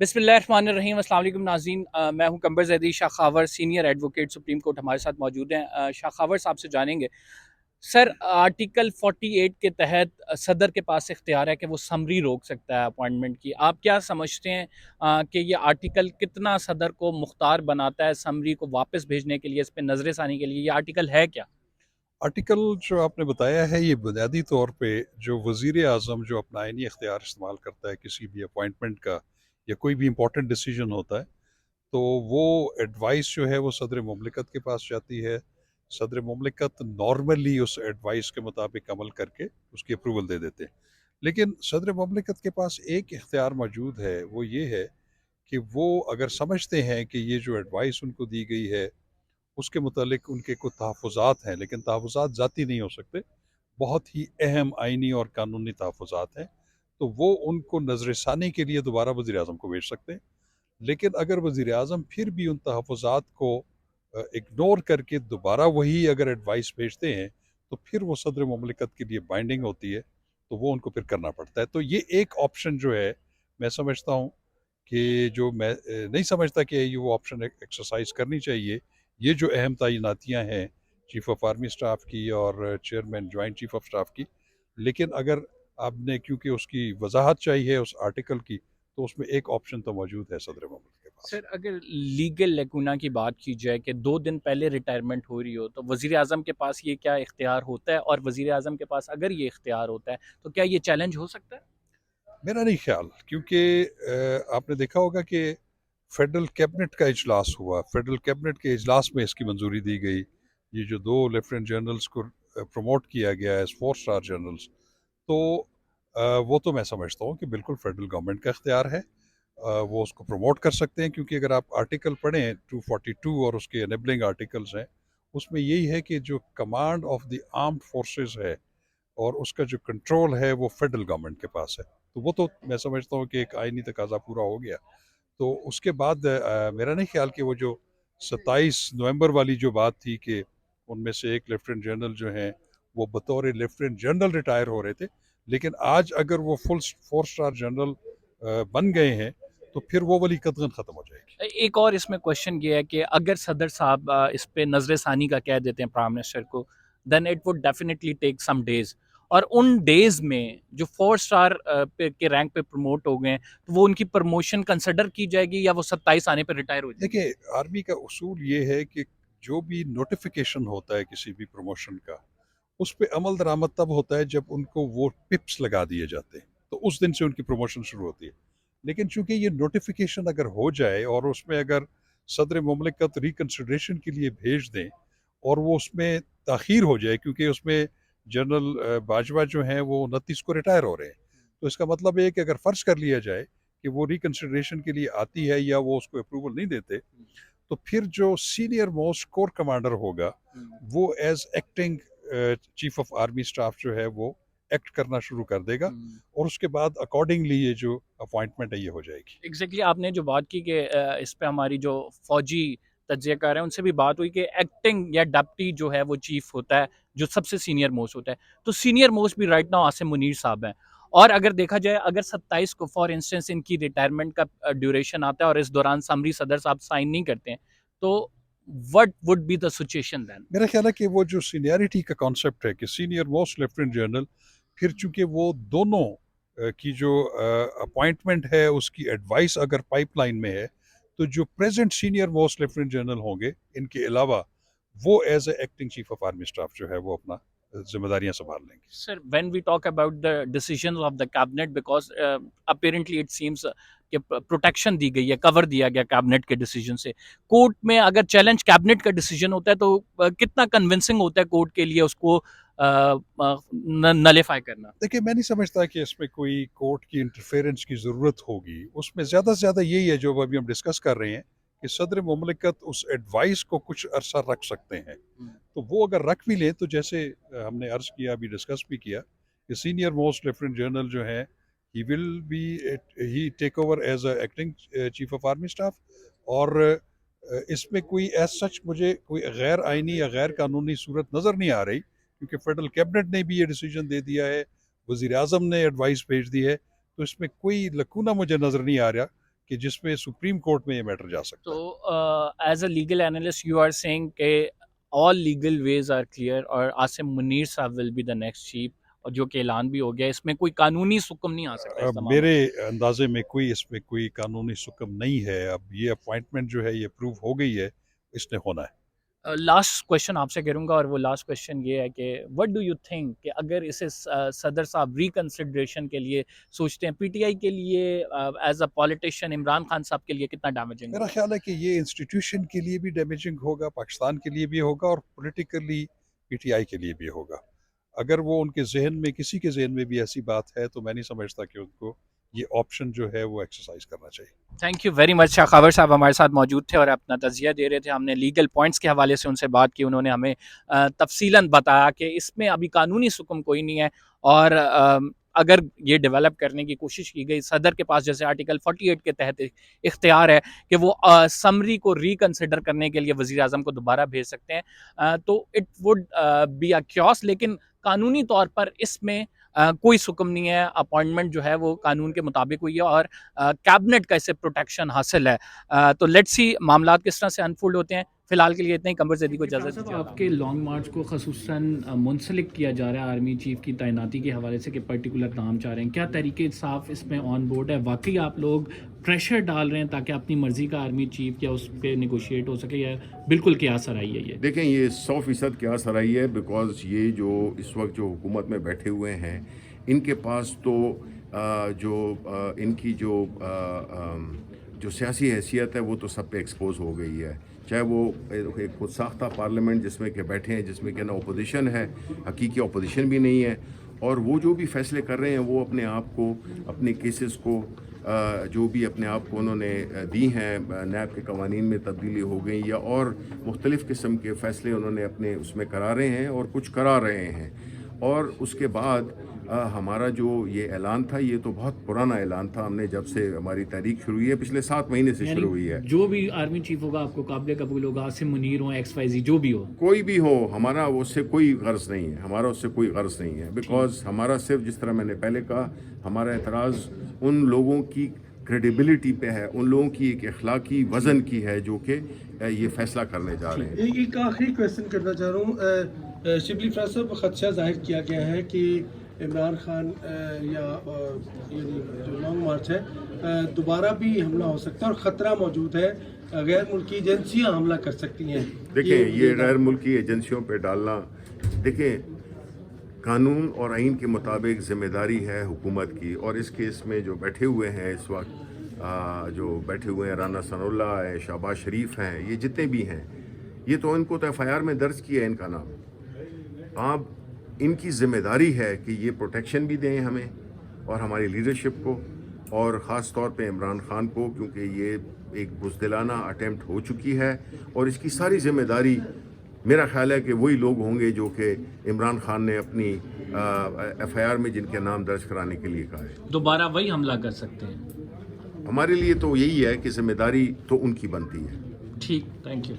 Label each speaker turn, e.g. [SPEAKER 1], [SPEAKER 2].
[SPEAKER 1] बिस्मिल्लाहिर्रहमानिर्रहीम। अस्सलाम वालेकुम नाज़रीन, मैं हूं Qamber Zaidi Shahkhawar, senior advocate Supreme Court हमारे साथ मौजूद हैं। शाखावर साहब से जानेंगे सर, आर्टिकल 48 के तहत सदर के पास इख्तियार है कि वो समरी रोक सकता है अपॉइंटमेंट की। आप क्या समझते हैं कि ये आर्टिकल कितना सदर को मुख्तार बनाता है समरी को वापस भेजने के लिए, इस पर नजर षानी के लिए? ये आर्टिकल है क्या?
[SPEAKER 2] आर्टिकल जो आपने बताया है ये बुनियादी तौर पे जो वज़ीर आज़म जो अपना आइनी इख्तियार इस्तेमाल करता है किसी भी अपॉइंटमेंट का या कोई भी इम्पोर्टेंट डिसीजन होता है तो वो एडवाइस जो है वो सदर मुमलिकत के पास जाती है। सदर मुमलिकत नॉर्मली उस एडवाइस के मुताबिक अमल करके उसकी अप्रूवल दे देते हैं। लेकिन सदर मुमलिकत के पास एक इख्तियार मौजूद है, वो ये है कि वो अगर समझते हैं कि ये जो एडवाइस उनको दी गई है उसके मुतालिक उनके कुछ तहफ़्फ़ुज़ात हैं, लेकिन तहफ़्फ़ुज़ात ज़ाती नहीं हो सकते, बहुत ही अहम आइनी और कानूनी तहफ़्फ़ुज़ात हैं, तो वो उनको नज़र-ए-षानी के लिए दोबारा वज़ीर-ए-आज़म को भेज सकते हैं। लेकिन अगर वज़ीर-ए-आज़म फिर भी उन तहफ़्फ़ुज़ात को इग्नोर करके दोबारा वही अगर एडवाइस भेजते हैं, तो फिर वो सदर मुमलिकत के लिए बाइंडिंग होती है, तो वो उनको फिर करना पड़ता है। तो ये एक ऑप्शन जो है, मैं समझता हूँ कि जो मैं नहीं समझता कि ये वो ऑप्शन एक्सरसाइज करनी चाहिए। ये जो अहम तैनातियाँ हैं चीफ ऑफ आर्मी स्टाफ की और chairman joint chief of staff की, लेकिन अगर आपने क्योंकि उसकी वजाहत चाहिए उस आर्टिकल की, तो उसमें एक ऑप्शन तो मौजूद है सदर ममलिकत के पास।
[SPEAKER 1] सर, अगर लीगल लेकुना की बात की जाए कि 2 दिन पहले रिटायरमेंट हो रही हो, तो वज़ीर आज़म के पास ये क्या इख्तियार होता है? और वज़ीर आज़म के पास अगर ये इख्तियार होता है तो क्या ये चैलेंज हो सकता है?
[SPEAKER 2] मेरा नहीं ख्याल, क्योंकि आपने देखा होगा कि फेडरल कैबिनेट का इजलास हुआ, फेडरल कैबिनेट के इजलास में इसकी मंजूरी दी गई। ये जो दो लेफ्टिनेंट जनरल्स को प्रमोट किया गया एज 4 स्टार जनरल्स, तो वो तो मैं समझता हूँ कि बिल्कुल फेडरल गवर्नमेंट का इख्तियार है। वो उसको प्रमोट कर सकते हैं, क्योंकि अगर आप आर्टिकल पढ़ें 242 और उसके एनेबलिंग आर्टिकल्स हैं, उसमें यही है कि जो command of the armed forces है और उसका जो कंट्रोल है वो फेडरल गवर्नमेंट के पास है। तो वो तो मैं समझता हूँ कि एक आइनी तकाजा पूरा हो गया। तो उसके बाद मेरा नहीं ख्याल कि वो जो 27 नवंबर वाली जो बात थी कि उनमें से एक लेफ्टिनेंट जनरल जो हैं वो बतौर लेफ्टिनेंट जनरल रिटायर हो रहे थे, लेकिन आज अगर वो फुल 4 स्टार जनरल बन गए हैं तो फिर वो वाली कदगन ख़त्म हो जाएगी।
[SPEAKER 1] एक और इसमें क्वेश्चन ये है कि अगर सदर साहब इस पे नजर षानी का कह देते हैं प्राइम मिनिस्टर को, then it would definitely take some days. और उन डेज में जो 4 स्टार पे के रैंक पे प्रमोट हो गए हैं, तो वो उनकी प्रमोशन कंसिडर की जाएगी या वो 27 आने पे रिटायर हो जाएंगे?
[SPEAKER 2] देखिए, आर्मी का उसूल ये है कि जो भी नोटिफिकेशन होता है किसी भी प्रमोशन का, उस पे अमल दरामद तब होता है जब उनको वो पिप्स लगा दिए जाते हैं, तो उस दिन से उनकी प्रमोशन शुरू होती है। लेकिन चूंकि ये नोटिफिकेशन अगर हो जाए और उसमें अगर सदर मुमलिकत रिकन्सिडरेशन के लिए भेज दें और वो उसमें ताख़ीर हो जाए, क्योंकि उसमें जनरल बाजवा जो हैं वो 29 को रिटायर हो रहे हैं, तो इसका मतलब है कि अगर फ़र्ज़ कर लिया जाए कि वो रिकन्सिडरेशन के लिए आती है या वो उसको अप्रूवल नहीं देते, तो फिर जो सीनियर मोस्ट कोर कमांडर होगा वो as acting chief of army staff जो है वो एक्ट करना शुरू कर देगा, और उसके बाद अकॉर्डिंगली ये जो अपॉइंटमेंट है ये हो जाएगी।
[SPEAKER 1] एग्जैक्टली आपने जो बात की कि इस पे हमारी जो फौजी तज्जियाकार हैं उनसे भी बात हुई कि एक्टिंग या डिप्टी जो है वो चीफ होता है, जो सबसे सीनियर मोस्ट होता है। तो सीनियर मोस्ट भी राइट नाउ आसिम मुनीर साहब हैं। और अगर देखा जाए, अगर 27 को फॉर इंस्टेंस इनकी रिटायरमेंट का ड्यूरेशन आता है और इस दौरान समरी सदर साहब साइन नहीं करते हैं, तो what would be the situation then?
[SPEAKER 2] मेरा ख्याल है कि वो जो सीनियरिटी का कॉन्सेप्ट है कि सीनियर मोस्ट लेफ्टिनेंट जनरल, फिर चूंकि वो दोनों की जो अपॉइंटमेंट है उसकी एडवाइस अगर पाइपलाइन में है, तो जो present senior most lieutenant general होंगे इनके अलावा वो as a acting chief of army staff जो है वो अपना जिम्मेदारियां संभाल लेंगे।
[SPEAKER 1] Sir, when we talk about the decisions of the cabinet, because apparently it seems कि प्रोटेक्शन दी गई है, कवर दिया गया कैबिनेट के डिसीजन से। कोर्ट में अगर चैलेंज कैबिनेट का डिसीजन होता है तो कितना कन्विंसिंग होता है कोर्ट के लिए उसको नलीफाई करना?
[SPEAKER 2] देखिए, मैं नहीं समझता कि इसमें कोई कोर्ट की इंटरफेरेंस की ज़रूरत होगी। उसमें ज़्यादा से ज़्यादा यही है जो अभी हम डिस्कस कर रहे हैं कि सदर मुमलिकत उस एडवाइस को कुछ अरसा रख सकते हैं। तो वो अगर रख भी लें तो जैसे हमने अर्ज़ किया, अभी डिस्कस भी किया कि सीनियर मोस्ट लेफ्टिनेंट जनरल जो हैं he will be he take over as a acting chief of army staff, और इसमें कोई एज सच मुझे कोई गैर आइनी या गैर कानूनी सूरत नज़र नहीं आ रही, क्योंकि फेडरल कैबिनेट ने भी ये डिसीजन दे दिया है, वज़ीर आज़म ने एडवाइस भेज दी है, तो इसमें कोई लकूना मुझे नज़र नहीं आ रहा کہ جس میں سپریم کورٹ میں یہ میٹر جا سکتا ہے.
[SPEAKER 1] تو as a legal analyst you are saying کہ all legal ways are clear اور Asim Munir sahab will be the next chief, اور جو کہ اعلان بھی ہو گیا، اس میں کوئی قانونی حکم نہیں آ سکتا اس تمام
[SPEAKER 2] میرے اندازے میں اس میں کوئی قانونی حکم نہیں ہے. اب یہ اپوائنٹمنٹ جو ہے یہ اپروو ہو گئی ہے، اس نے ہونا ہے.
[SPEAKER 1] لاسٹ کویشچن آپ سے کروں گا، اور وہ لاسٹ کویشچن یہ ہے کہ وٹ ڈو یو تھنک کہ اگر اسے صدر صاحب ریکنسیڈریشن کے لیے سوچتے ہیں، پی ٹی آئی کے لیے as a politician Imran Khan صاحب کے لیے کتنا ڈیمیجنگ؟
[SPEAKER 2] میرا خیال ہے کہ یہ انسٹیٹیوشن کے لیے بھی ڈیمیجنگ ہوگا، پاکستان کے لیے بھی ہوگا، اور پولیٹیکلی پی ٹی آئی کے لیے بھی ہوگا. اگر وہ ان کے ذہن میں، کسی کے ذہن میں بھی ایسی بات ہے، تو میں نہیں سمجھتا کہ ان کو یہ آپشن جو ہے وہ ایکسرسائز کرنا چاہیے.
[SPEAKER 1] Thank you very much. Shah Khawar sahab ہمارے ساتھ موجود تھے اور اپنا تجزیہ دے رہے تھے. ہم نے لیگل پوائنٹس کے حوالے سے ان سے بات کی، انہوں نے ہمیں تفصیلاً بتایا کہ اس میں ابھی قانونی حکم کوئی نہیں ہے، اور اگر یہ ڈیولپ کرنے کی کوشش کی گئی، صدر کے پاس جیسے آرٹیکل 48 کے تحت اختیار ہے کہ وہ سمری کو ریکنسیڈر کرنے کے لیے وزیر اعظم کو دوبارہ بھیج سکتے ہیں، تو it would be a chaos. لیکن قانونی طور پر اس میں کوئی حکم نہیں ہے، اپوائنٹمنٹ جو ہے وہ قانون کے مطابق ہوئی ہے، اور کیبنٹ کا اسے پروٹیکشن حاصل ہے. تو لیٹس سی معاملات کس طرح سے انفولڈ ہوتے ہیں. فی الحال کے لیے اتنا ہی. قمر زیدی کو اجازت دیجیے. آپ کے لانگ مارچ کو خصوصاً منسلک کیا جا رہا ہے آرمی چیف کی تعیناتی کے حوالے سے کہ پرٹیکولر نام چاہ رہے ہیں، کیا تحریک انصاف اس میں آن بورڈ ہے؟ واقعی آپ لوگ پریشر ڈال رہے ہیں تاکہ اپنی مرضی کا آرمی چیف کیا اس پہ نیگوشیٹ ہو سکے، یا بالکل قیاس آرائی ہے یہ؟
[SPEAKER 3] دیکھیں، یہ 100% قیاس آرائی ہے، بیکاز یہ جو اس وقت جو حکومت میں بیٹھے ہوئے ہیں، ان کے پاس تو ان کی جو سیاسی حیثیت ہے وہ تو سب پہ ایکسپوز ہو گئی ہے. چاہے وہ ایک خود ساختہ پارلیمنٹ جس میں کہ بیٹھے ہیں، جس میں کہ نہ اپوزیشن ہے، حقیقی اپوزیشن بھی نہیں ہے، اور وہ جو بھی فیصلے کر رہے ہیں وہ اپنے آپ کو، اپنے کیسز کو، جو بھی اپنے آپ کو انہوں نے دی ہیں، نیب کے قوانین میں تبدیلی ہو گئی یا اور مختلف قسم کے فیصلے انہوں نے اپنے اس میں کرا رہے ہیں اور کچھ کرا رہے ہیں. اور اس کے بعد ہمارا جو یہ اعلان تھا، یہ تو بہت پرانا اعلان تھا. ہم نے جب سے ہماری تحریک شروع ہوئی ہے، پچھلے 7 مہینے سے شروع ہوئی ہے.
[SPEAKER 1] جو بھی آرمی چیف ہوگا آپ کو قابل قبول ہوگا، عاصم منیر ہوں، ایکس وائی زی جو بھی ہو،
[SPEAKER 3] کوئی بھی ہو، ہمارا اس سے کوئی غرض نہیں ہے. ہمارا اس سے کوئی غرض نہیں ہے، بیکاز ہمارا صرف، جس طرح میں نے پہلے کہا، ہمارا اعتراض ان لوگوں کی کریڈیبلٹی پہ ہے، ان لوگوں کی ایک اخلاقی وزن کی ہے جو کہ یہ فیصلہ کرنے جا رہے ہیں.
[SPEAKER 4] ایک آخری کویسچن کرنا چاہ رہا ہوں. شبلی فراز صاحب، خدشہ ظاہر کیا گیا ہے کہ عمران خان یعنی جو لانگ مارچ ہے، دوبارہ بھی حملہ ہو سکتا ہے اور خطرہ موجود ہے، غیر ملکی ایجنسیاں حملہ کر سکتی ہیں.
[SPEAKER 3] دیکھیں، یہ غیر ملکی ایجنسیوں پہ ڈالنا، دیکھیں، قانون اور آئین کے مطابق ذمہ داری ہے حکومت کی. اور اس کیس میں جو بیٹھے ہوئے ہیں اس وقت، جو بیٹھے ہوئے ہیں، رانا ثناء اللہ ہے، شہباز شریف ہیں، یہ جتنے بھی ہیں، یہ تو ان کو تو ایف آئی آر میں درج کیا ہے ان کا نام. اب ان کی ذمہ داری ہے کہ یہ پروٹیکشن بھی دیں ہمیں اور ہماری لیڈرشپ کو، اور خاص طور پہ عمران خان کو، کیونکہ یہ ایک بزدلانہ اٹیمپٹ ہو چکی ہے. اور اس کی ساری ذمہ داری میرا خیال ہے کہ وہی لوگ ہوں گے جو کہ عمران خان نے اپنی ایف آئی آر میں جن کے نام درج کرانے کے لیے کہا ہے.
[SPEAKER 1] دوبارہ وہی حملہ کر سکتے ہیں.
[SPEAKER 3] ہمارے لیے تو یہی ہے کہ ذمہ داری تو ان کی بنتی ہے.
[SPEAKER 1] ٹھیک، تھینک یو.